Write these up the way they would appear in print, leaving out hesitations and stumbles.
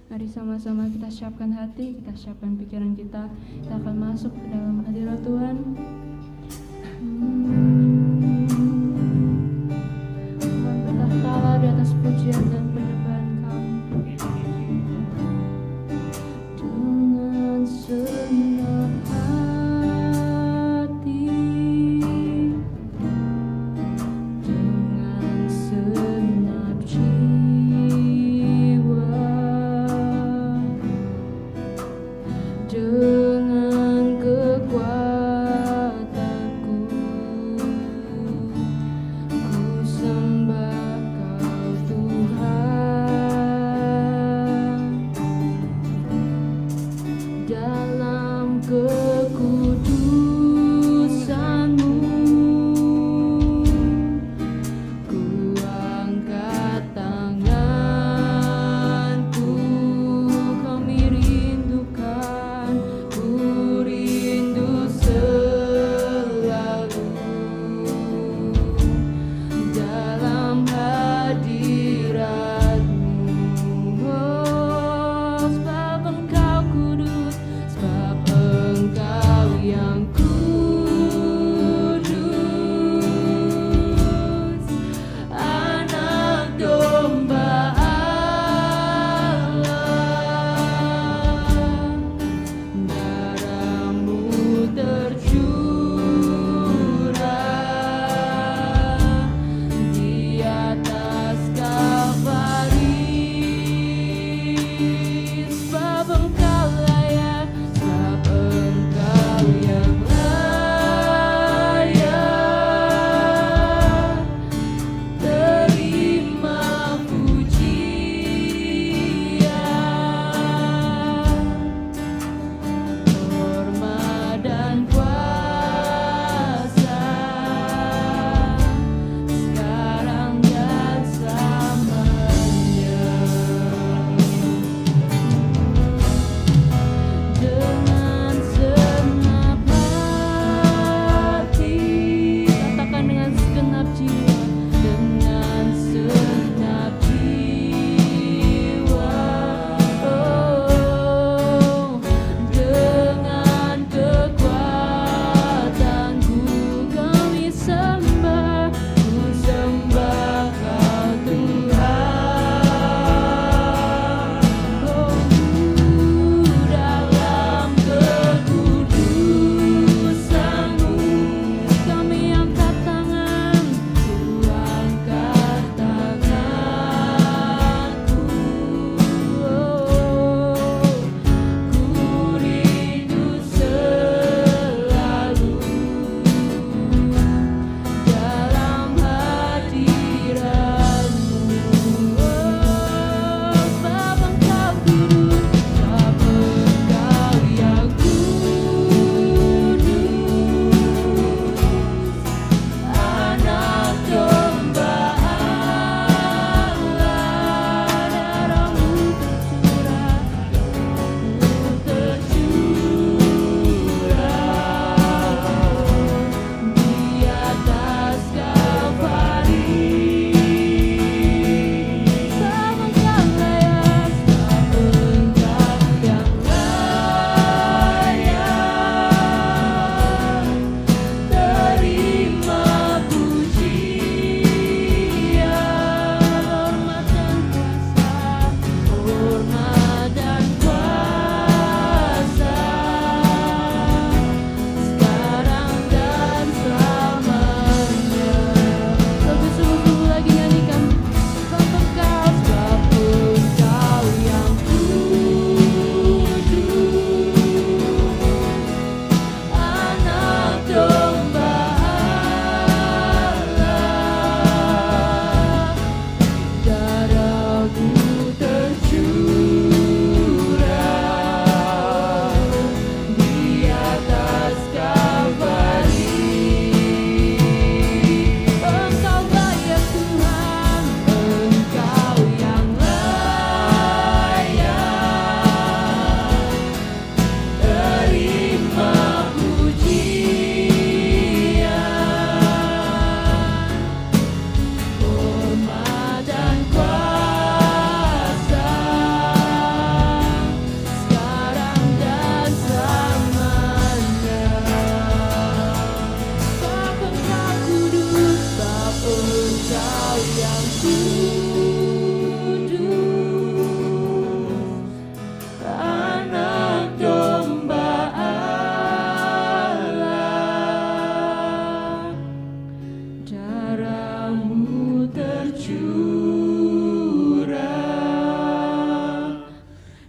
Mari sama-sama kita siapkan hati, kita siapkan pikiran kita. Kita akan masuk ke dalam hadirat Tuhan. Tuhan bertahta di atas pujian dan penyembahan kami. Dengan senang hati, dengan segenap jiwa, dengan kekuatanku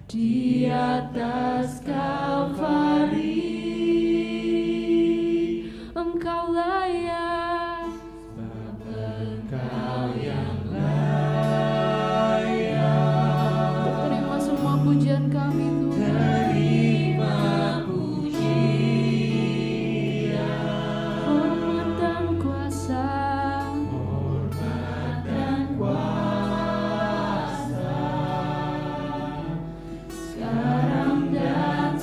di atas Kalvari. Engkau layak, Engkau yang layak. terima semua pujian kami Tuhan. Terima pujian, Hormat dan kuasa, hormat dan kuasa, sekarang dan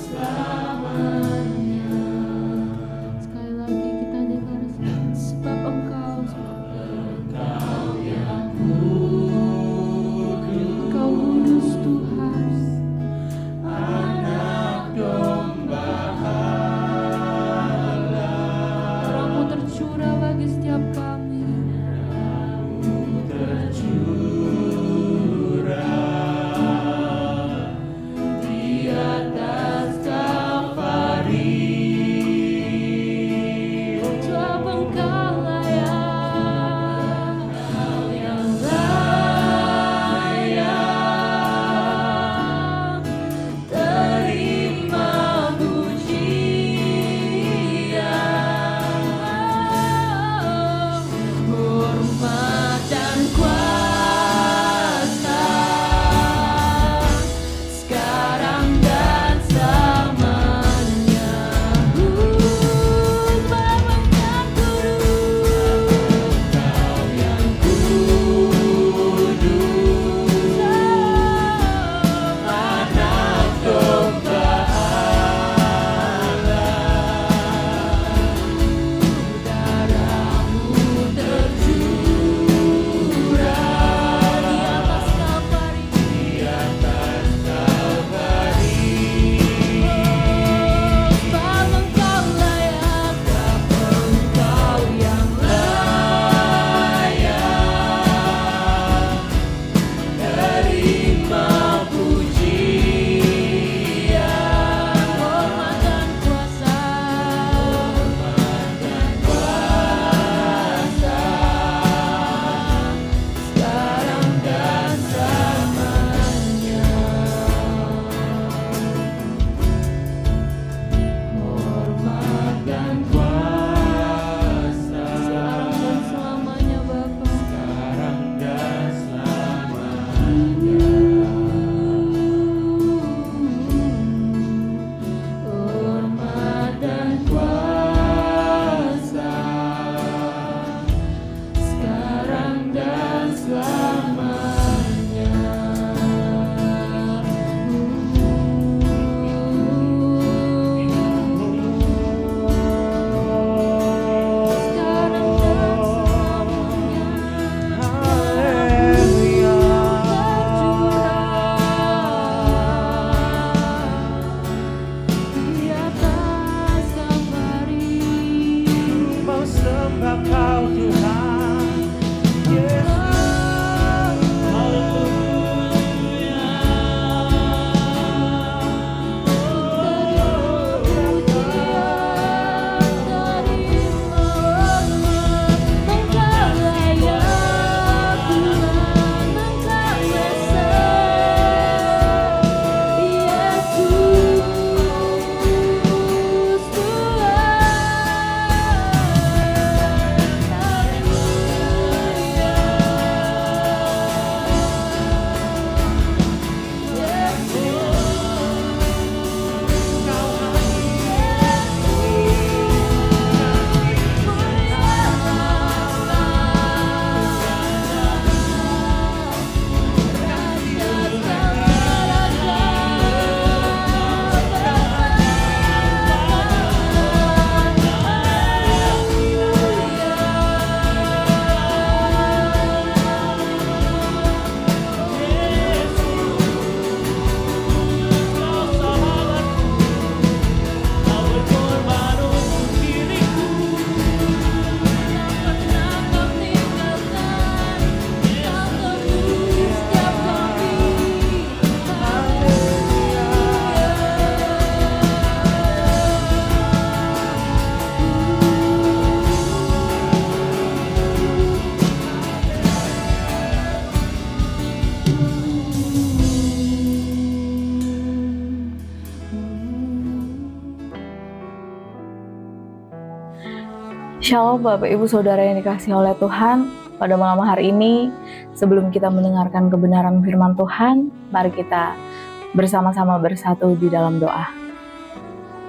Shalom Bapak Ibu Saudara yang dikasihi oleh Tuhan. Pada malam hari ini, sebelum kita mendengarkan kebenaran firman Tuhan, mari kita bersama-sama bersatu di dalam doa.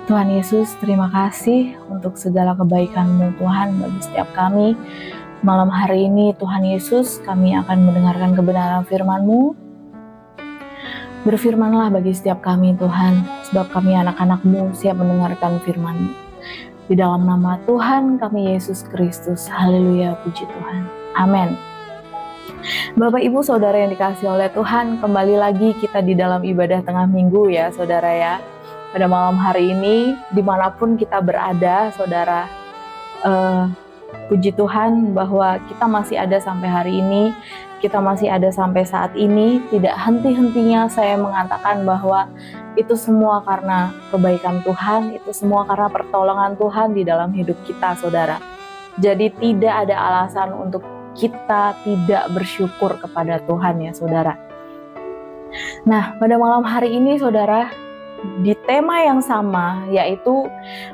Tuhan Yesus, terima kasih untuk segala kebaikan-Mu Tuhan bagi setiap kami. Malam hari ini Tuhan Yesus, kami akan mendengarkan kebenaran firman-Mu. Berfirmanlah bagi setiap kami Tuhan, sebab kami anak-anak-Mu siap mendengarkan firman-Mu. Di dalam nama Tuhan kami Yesus Kristus, haleluya, puji Tuhan, amin. Bapak Ibu Saudara yang dikasihi oleh Tuhan, kembali lagi kita di dalam ibadah tengah minggu ya Saudara ya. Pada malam hari ini, dimanapun kita berada Saudara, puji Tuhan bahwa kita masih ada sampai hari ini, kita masih ada sampai saat ini. Tidak henti-hentinya saya mengatakan bahwa itu semua karena kebaikan Tuhan, itu semua karena pertolongan Tuhan di dalam hidup kita Saudara. Jadi tidak ada alasan untuk kita tidak bersyukur kepada Tuhan ya Saudara. Nah, pada malam hari ini Saudara, di tema yang sama, yaitu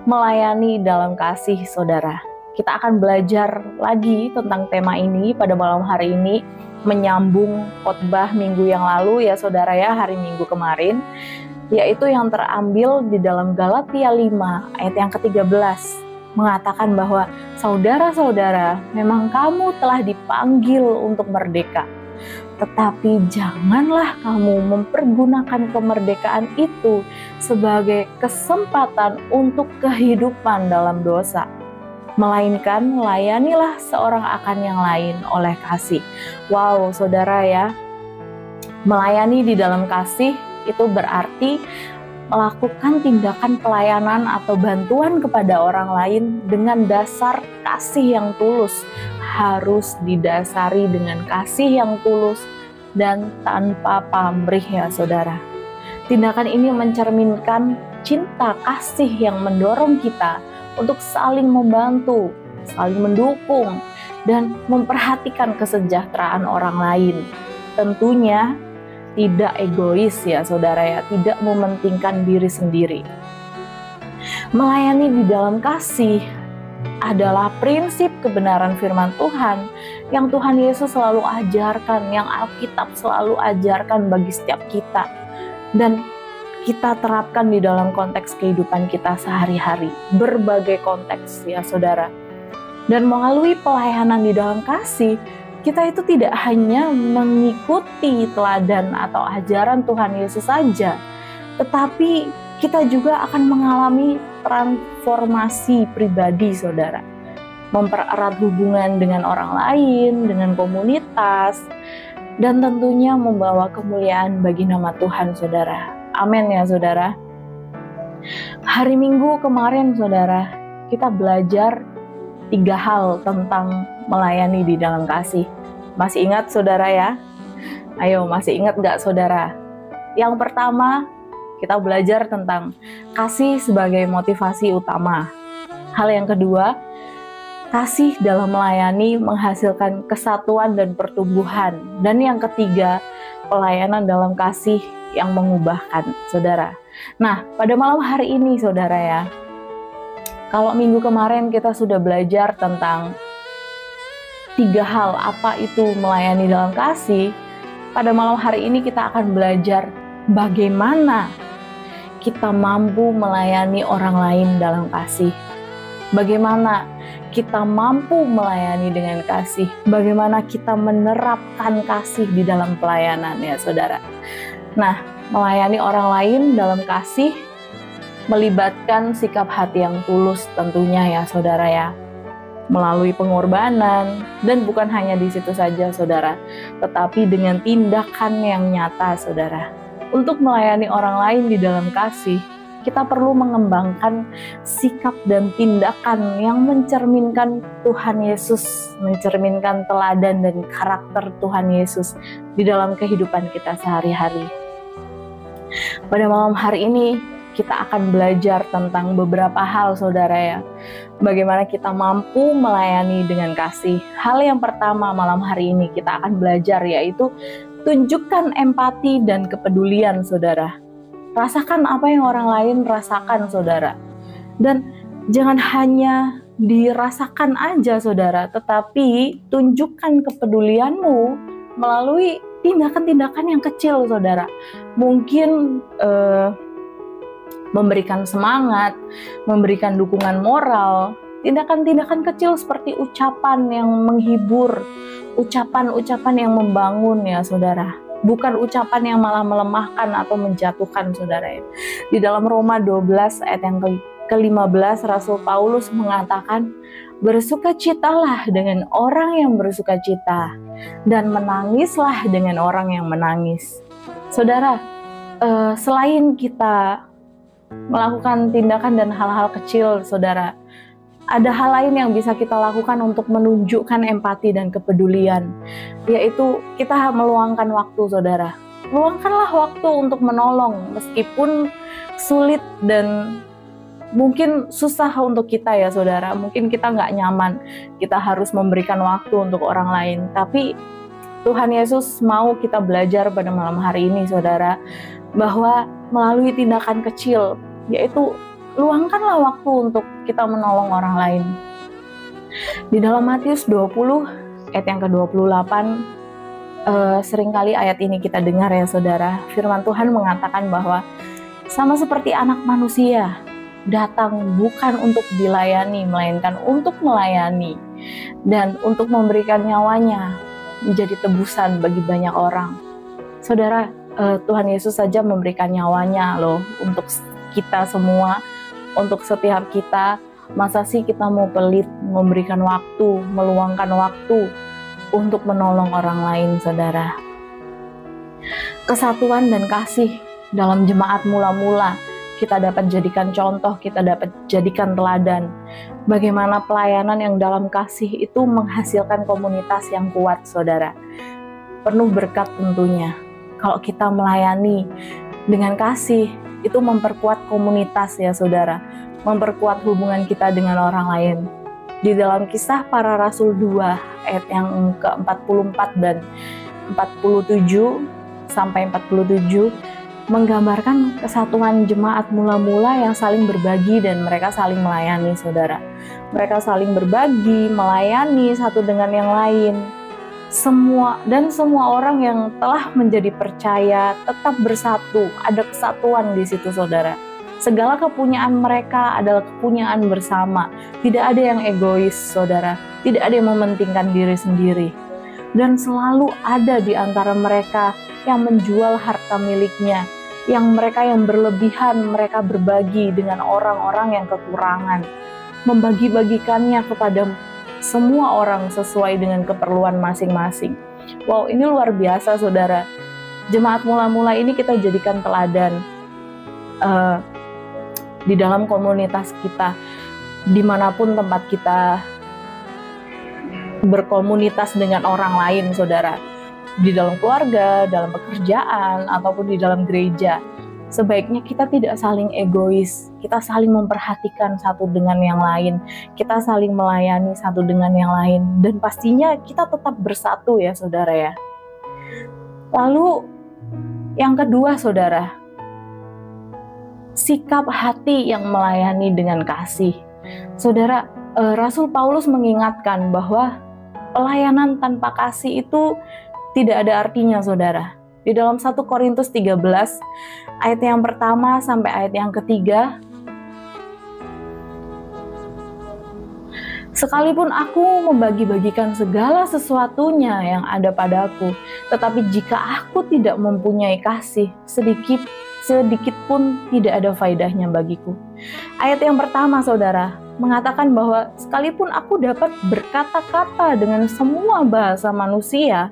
melayani dalam kasih Saudara. Kita akan belajar lagi tentang tema ini pada malam hari ini, menyambung khotbah minggu yang lalu ya Saudara ya, hari Minggu kemarin, yaitu yang terambil di dalam Galatia 5 ayat yang ke-13, mengatakan bahwa saudara-saudara, memang kamu telah dipanggil untuk merdeka, tetapi janganlah kamu mempergunakan kemerdekaan itu sebagai kesempatan untuk kehidupan dalam dosa, melainkan layanilah seorang akan yang lain oleh kasih. Wow, Saudara ya, melayani di dalam kasih itu berarti melakukan tindakan pelayanan atau bantuan kepada orang lain dengan dasar kasih yang tulus. Harus didasari dengan kasih yang tulus dan tanpa pamrih ya Saudara. Tindakan ini mencerminkan cinta kasih yang mendorong kita untuk saling membantu, saling mendukung, dan memperhatikan kesejahteraan orang lain. Tentunya tidak egois ya Saudara ya, tidak mementingkan diri sendiri. Melayani di dalam kasih adalah prinsip kebenaran firman Tuhan yang Tuhan Yesus selalu ajarkan, yang Alkitab selalu ajarkan bagi setiap kita, dan kita terapkan di dalam konteks kehidupan kita sehari-hari, berbagai konteks ya Saudara. Dan melalui pelayanan di dalam kasih, kita itu tidak hanya mengikuti teladan atau ajaran Tuhan Yesus saja, tetapi kita juga akan mengalami transformasi pribadi Saudara. Mempererat hubungan dengan orang lain, dengan komunitas, dan tentunya membawa kemuliaan bagi nama Tuhan Saudara. Amin ya Saudara. Hari Minggu kemarin Saudara, kita belajar 3 hal tentang melayani di dalam kasih. Masih ingat Saudara ya? Ayo, masih ingat gak Saudara? Yang pertama, kita belajar tentang kasih sebagai motivasi utama. Hal yang kedua, kasih dalam melayani menghasilkan kesatuan dan pertumbuhan. Dan yang ketiga, pelayanan dalam kasih yang mengubahkan Saudara. Nah, pada malam hari ini Saudara ya, kalau minggu kemarin kita sudah belajar tentang 3 hal apa itu melayani dalam kasih, pada malam hari ini kita akan belajar bagaimana kita mampu melayani orang lain dalam kasih. Bagaimana kita mampu melayani dengan kasih, bagaimana kita menerapkan kasih di dalam pelayanan ya Saudara. Nah, melayani orang lain dalam kasih melibatkan sikap hati yang tulus tentunya ya Saudara ya, melalui pengorbanan, dan bukan hanya di situ saja Saudara, tetapi dengan tindakan yang nyata Saudara. Untuk melayani orang lain di dalam kasih, kita perlu mengembangkan sikap dan tindakan yang mencerminkan Tuhan Yesus, mencerminkan teladan dan karakter Tuhan Yesus di dalam kehidupan kita sehari-hari. Pada malam hari ini, kita akan belajar tentang beberapa hal Saudara ya. Bagaimana kita mampu melayani dengan kasih. Hal yang pertama malam hari ini kita akan belajar yaitu tunjukkan empati dan kepedulian Saudara. Rasakan apa yang orang lain rasakan Saudara. Dan jangan hanya dirasakan aja saudara, tetapi tunjukkan kepedulianmu melalui tindakan-tindakan yang kecil saudara. Mungkin memberikan semangat, memberikan dukungan moral, tindakan-tindakan kecil seperti ucapan yang menghibur, ucapan-ucapan yang membangun ya saudara. Bukan ucapan yang malah melemahkan atau menjatuhkan saudara ya. Di dalam Roma 12 ayat yang ke-15 Rasul Paulus mengatakan, bersukacitalah dengan orang yang bersukacita dan menangislah dengan orang yang menangis. Saudara, selain kita melakukan tindakan dan hal-hal kecil saudara, ada hal lain yang bisa kita lakukan untuk menunjukkan empati dan kepedulian, yaitu kita meluangkan waktu saudara. Luangkanlah waktu untuk menolong meskipun sulit dan mungkin susah untuk kita ya saudara. Mungkin kita nggak nyaman, kita harus memberikan waktu untuk orang lain. Tapi Tuhan Yesus mau kita belajar pada malam hari ini saudara, bahwa melalui tindakan kecil, yaitu luangkanlah waktu untuk kita menolong orang lain. Di dalam Matius 20 ayat yang ke-28, seringkali ayat ini kita dengar ya saudara. Firman Tuhan mengatakan bahwa sama seperti anak manusia datang bukan untuk dilayani, melainkan untuk melayani dan untuk memberikan nyawanya menjadi tebusan bagi banyak orang. Saudara, Tuhan Yesus saja memberikan nyawanya loh untuk kita semua, untuk setiap kita. Masa sih kita mau pelit memberikan waktu, meluangkan waktu untuk menolong orang lain saudara. Kesatuan dan kasih dalam jemaat mula-mula kita dapat jadikan contoh, kita dapat jadikan teladan. Bagaimana pelayanan yang dalam kasih itu menghasilkan komunitas yang kuat saudara. Penuh berkat tentunya. Kalau kita melayani dengan kasih, itu memperkuat komunitas ya saudara, memperkuat hubungan kita dengan orang lain. Di dalam Kisah Para Rasul 2 ayat yang ke-44 dan 47 sampai 47 menggambarkan kesatuan jemaat mula-mula yang saling berbagi dan mereka saling melayani saudara. Mereka saling berbagi, melayani satu dengan yang lain. Semua orang yang telah menjadi percaya tetap bersatu, ada kesatuan di situ saudara. Segala kepunyaan mereka adalah kepunyaan bersama, tidak ada yang egois saudara, tidak ada yang mementingkan diri sendiri. Dan selalu ada di antara mereka yang menjual harta miliknya, yang berlebihan mereka berbagi dengan orang-orang yang kekurangan, membagi-bagikannya kepada semua orang sesuai dengan keperluan masing-masing. Wow, ini luar biasa saudara. Jemaat mula-mula ini kita jadikan teladan di dalam komunitas kita, dimanapun tempat kita berkomunitas dengan orang lain saudara. Di dalam keluarga, dalam pekerjaan, ataupun di dalam gereja. Sebaiknya kita tidak saling egois, kita saling memperhatikan satu dengan yang lain, kita saling melayani satu dengan yang lain, dan pastinya kita tetap bersatu ya saudara ya. Lalu yang kedua saudara, sikap hati yang melayani dengan kasih. Saudara, Rasul Paulus mengingatkan bahwa pelayanan tanpa kasih itu tidak ada artinya saudara. Di dalam 1 Korintus 13 ayat yang pertama sampai ayat yang ketiga, sekalipun aku membagi-bagikan segala sesuatunya yang ada padaku, tetapi jika aku tidak mempunyai kasih, sedikit pun tidak ada faedahnya bagiku. Ayat yang pertama saudara mengatakan bahwa sekalipun aku dapat berkata-kata dengan semua bahasa manusia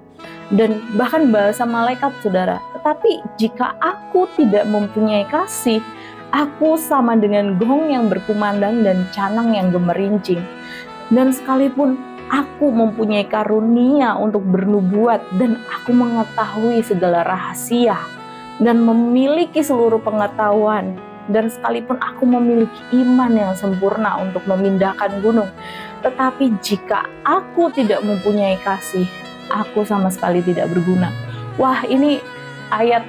dan bahkan bahasa malaikat saudara, tetapi jika aku tidak mempunyai kasih, aku sama dengan gong yang berkumandang dan canang yang gemerincing. Dan sekalipun aku mempunyai karunia untuk bernubuat dan aku mengetahui segala rahasia dan memiliki seluruh pengetahuan, dan sekalipun aku memiliki iman yang sempurna untuk memindahkan gunung, tetapi jika aku tidak mempunyai kasih, aku sama sekali tidak berguna. Wah, ini ayat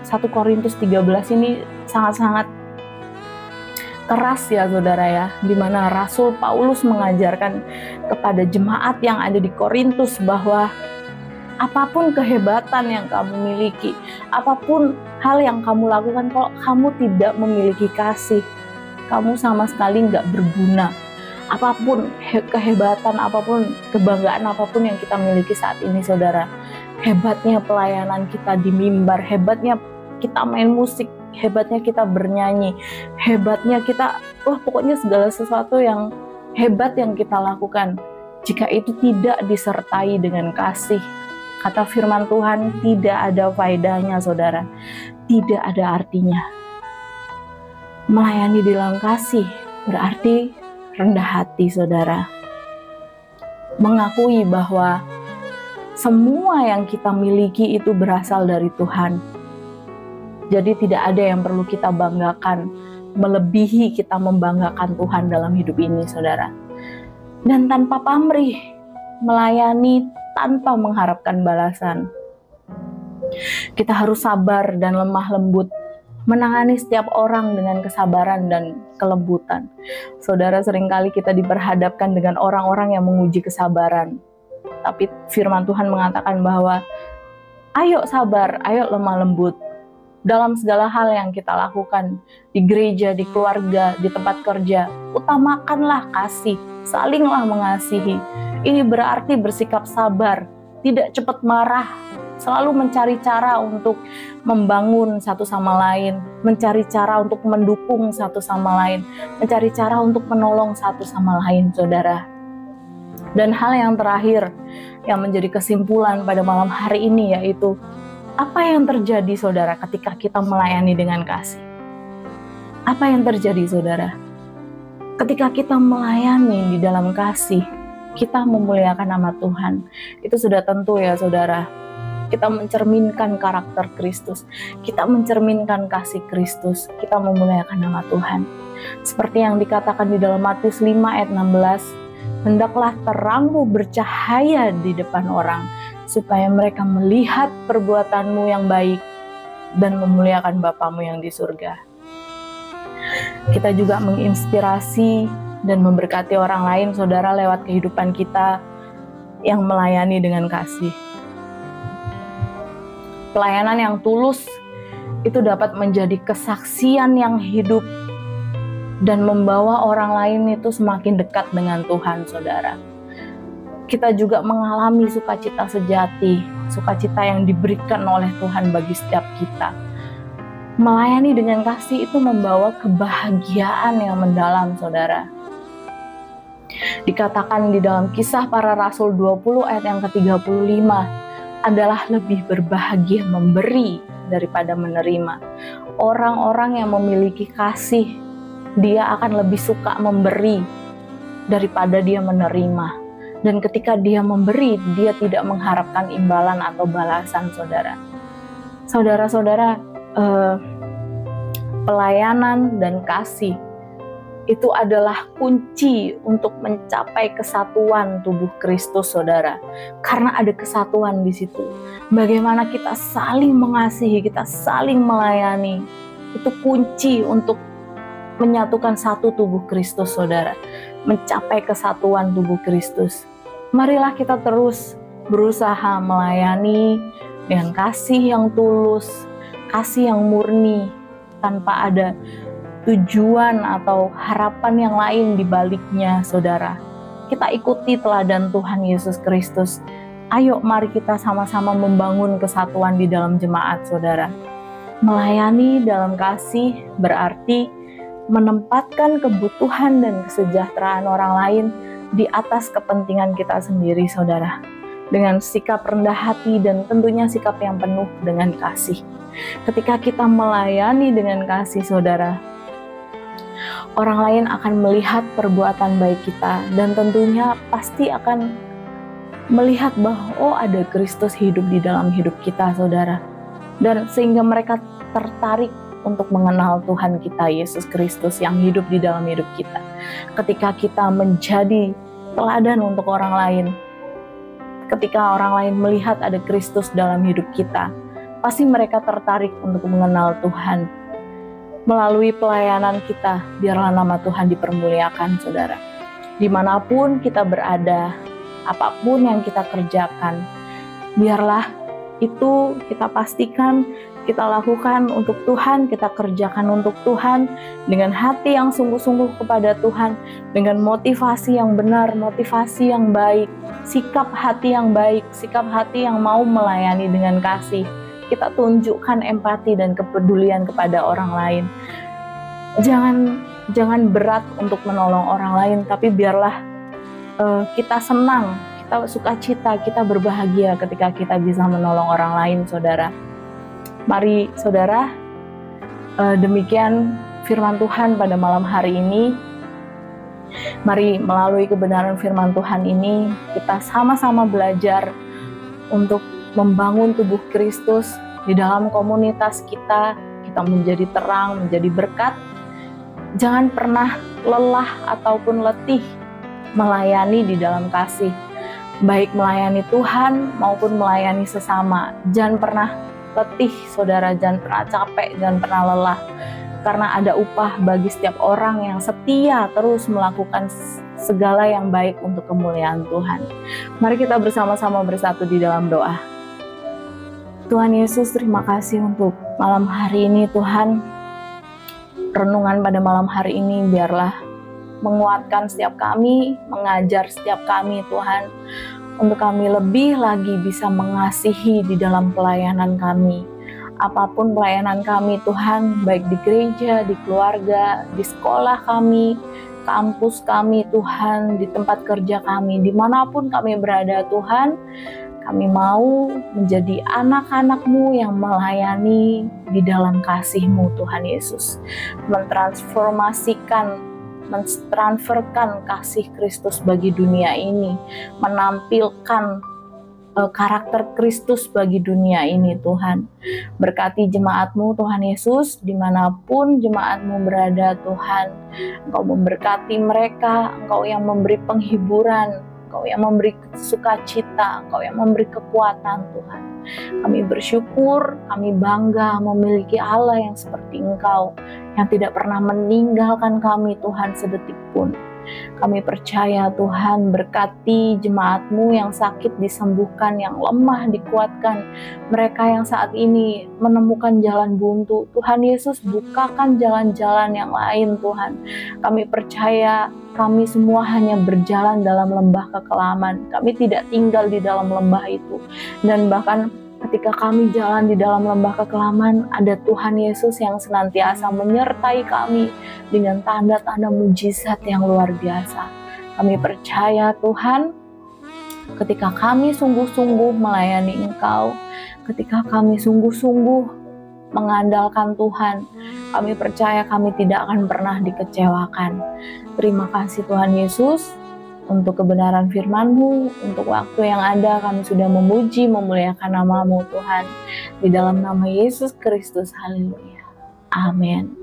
1 Korintus 13 ini sangat-sangat keras ya saudara ya, di mana Rasul Paulus mengajarkan kepada jemaat yang ada di Korintus bahwa apapun kehebatan yang kamu miliki, apapun hal yang kamu lakukan, kalau kamu tidak memiliki kasih, kamu sama sekali nggak berguna. Apapun kehebatan, apapun kebanggaan, apapun yang kita miliki saat ini saudara, hebatnya pelayanan kita di mimbar, hebatnya kita main musik, hebatnya kita bernyanyi, hebatnya kita, pokoknya segala sesuatu yang hebat yang kita lakukan, jika itu tidak disertai dengan kasih, kata firman Tuhan, tidak ada faedahnya saudara, tidak ada artinya. Melayani di dalam kasih berarti rendah hati saudara, mengakui bahwa semua yang kita miliki itu berasal dari Tuhan. Jadi tidak ada yang perlu kita banggakan, melebihi kita membanggakan Tuhan dalam hidup ini saudara. Dan tanpa pamrih, melayani tanpa mengharapkan balasan. Kita harus sabar dan lemah lembut, menangani setiap orang dengan kesabaran dan kelembutan. Saudara, seringkali kita diperhadapkan dengan orang-orang yang menguji kesabaran. Tapi firman Tuhan mengatakan bahwa ayo sabar, ayo lemah lembut. Dalam segala hal yang kita lakukan, di gereja, di keluarga, di tempat kerja, utamakanlah kasih, salinglah mengasihi. Ini berarti bersikap sabar, tidak cepat marah, selalu mencari cara untuk membangun satu sama lain, mencari cara untuk mendukung satu sama lain, mencari cara untuk menolong satu sama lain, saudara. Dan hal yang terakhir yang menjadi kesimpulan pada malam hari ini yaitu, apa yang terjadi saudara ketika kita melayani dengan kasih? Apa yang terjadi saudara? Ketika kita melayani di dalam kasih, kita memuliakan nama Tuhan. Itu sudah tentu ya saudara. Kita mencerminkan karakter Kristus. Kita mencerminkan kasih Kristus. Kita memuliakan nama Tuhan. Seperti yang dikatakan di dalam Matius 5 ayat 16, hendaklah terangmu bercahaya di depan orang, supaya mereka melihat perbuatanmu yang baik dan memuliakan Bapamu yang di surga. Kita juga menginspirasi dan memberkati orang lain, saudara, lewat kehidupan kita yang melayani dengan kasih. Pelayanan yang tulus itu dapat menjadi kesaksian yang hidup dan membawa orang lain itu semakin dekat dengan Tuhan, saudara. Kita juga mengalami sukacita sejati, sukacita yang diberikan oleh Tuhan bagi setiap kita. Melayani dengan kasih itu membawa kebahagiaan yang mendalam, saudara. Dikatakan di dalam Kisah Para Rasul 20 ayat yang ke-35, adalah lebih berbahagia memberi daripada menerima. Orang-orang yang memiliki kasih, dia akan lebih suka memberi daripada dia menerima. Dan ketika dia memberi, dia tidak mengharapkan imbalan atau balasan, saudara. Saudara-saudara, pelayanan dan kasih itu adalah kunci untuk mencapai kesatuan tubuh Kristus, saudara. Karena ada kesatuan di situ. Bagaimana kita saling mengasihi, kita saling melayani, itu kunci untuk menyatukan satu tubuh Kristus, saudara. Mencapai kesatuan tubuh Kristus. Marilah kita terus berusaha melayani dengan kasih yang tulus, kasih yang murni, tanpa ada tujuan atau harapan yang lain di baliknya, saudara. Kita ikuti teladan Tuhan Yesus Kristus. Ayo mari kita sama-sama membangun kesatuan di dalam jemaat, saudara. Melayani dalam kasih berarti menempatkan kebutuhan dan kesejahteraan orang lain di atas kepentingan kita sendiri, saudara. Dengan sikap rendah hati dan tentunya sikap yang penuh dengan kasih. Ketika kita melayani dengan kasih, saudara, orang lain akan melihat perbuatan baik kita dan tentunya pasti akan melihat bahwa ada Kristus hidup di dalam hidup kita, saudara. Dan sehingga mereka tertarik untuk mengenal Tuhan kita, Yesus Kristus yang hidup di dalam hidup kita. Ketika kita menjadi teladan untuk orang lain, ketika orang lain melihat ada Kristus dalam hidup kita, pasti mereka tertarik untuk mengenal Tuhan. Melalui pelayanan kita, biarlah nama Tuhan dipermuliakan, saudara. Dimanapun kita berada, apapun yang kita kerjakan, biarlah itu kita pastikan kita lakukan untuk Tuhan, kita kerjakan untuk Tuhan dengan hati yang sungguh-sungguh kepada Tuhan, dengan motivasi yang benar, motivasi yang baik, sikap hati yang baik, sikap hati yang mau melayani dengan kasih. Kita tunjukkan empati dan kepedulian kepada orang lain. Jangan berat untuk menolong orang lain, tapi biarlah kita senang, kita sukacita, kita berbahagia ketika kita bisa menolong orang lain, saudara. Mari saudara, demikian firman Tuhan pada malam hari ini. Mari melalui kebenaran firman Tuhan ini, kita sama-sama belajar untuk membangun tubuh Kristus di dalam komunitas kita menjadi terang, menjadi berkat. Jangan pernah lelah ataupun letih melayani di dalam kasih, baik melayani Tuhan maupun melayani sesama. Jangan pernah letih, saudara, jangan pernah capek, jangan pernah lelah, karena ada upah bagi setiap orang yang setia terus melakukan segala yang baik untuk kemuliaan Tuhan. Mari kita bersama-sama bersatu di dalam doa. Tuhan Yesus, terima kasih untuk malam hari ini, Tuhan. Renungan pada malam hari ini biarlah menguatkan setiap kami, mengajar setiap kami, Tuhan, untuk kami lebih lagi bisa mengasihi di dalam pelayanan kami. Apapun pelayanan kami, Tuhan, baik di gereja, di keluarga, di sekolah kami, kampus kami, Tuhan, di tempat kerja kami, dimanapun kami berada, Tuhan, kami mau menjadi anak-anak-Mu yang melayani di dalam kasih-Mu, Tuhan Yesus. Mentransferkan kasih Kristus bagi dunia ini, menampilkan karakter Kristus bagi dunia ini, Tuhan. Berkati jemaat-Mu, Tuhan Yesus, dimanapun jemaat-Mu berada, Tuhan. Engkau memberkati mereka, Engkau yang memberi penghiburan, Engkau yang memberi sukacita, Engkau yang memberi kekuatan, Tuhan. Kami bersyukur, kami bangga memiliki Allah yang seperti Engkau, yang tidak pernah meninggalkan kami, Tuhan, sedetik pun. Kami percaya, Tuhan, berkati jemaat-Mu yang sakit disembuhkan, yang lemah dikuatkan, mereka yang saat ini menemukan jalan buntu, Tuhan Yesus, bukakan jalan-jalan yang lain, Tuhan. Kami percaya kami semua hanya berjalan dalam lembah kekelaman, kami tidak tinggal di dalam lembah itu, dan bahkan ketika kami jalan di dalam lembah kekelaman, ada Tuhan Yesus yang senantiasa menyertai kami dengan tanda-tanda mujizat yang luar biasa. Kami percaya, Tuhan, ketika kami sungguh-sungguh melayani Engkau, ketika kami sungguh-sungguh mengandalkan Tuhan, kami percaya kami tidak akan pernah dikecewakan. Terima kasih Tuhan Yesus, untuk kebenaran firman-Mu, untuk waktu yang ada kami sudah memuji, memuliakan nama-Mu, Tuhan. Di dalam nama Yesus Kristus, haleluya. Amin.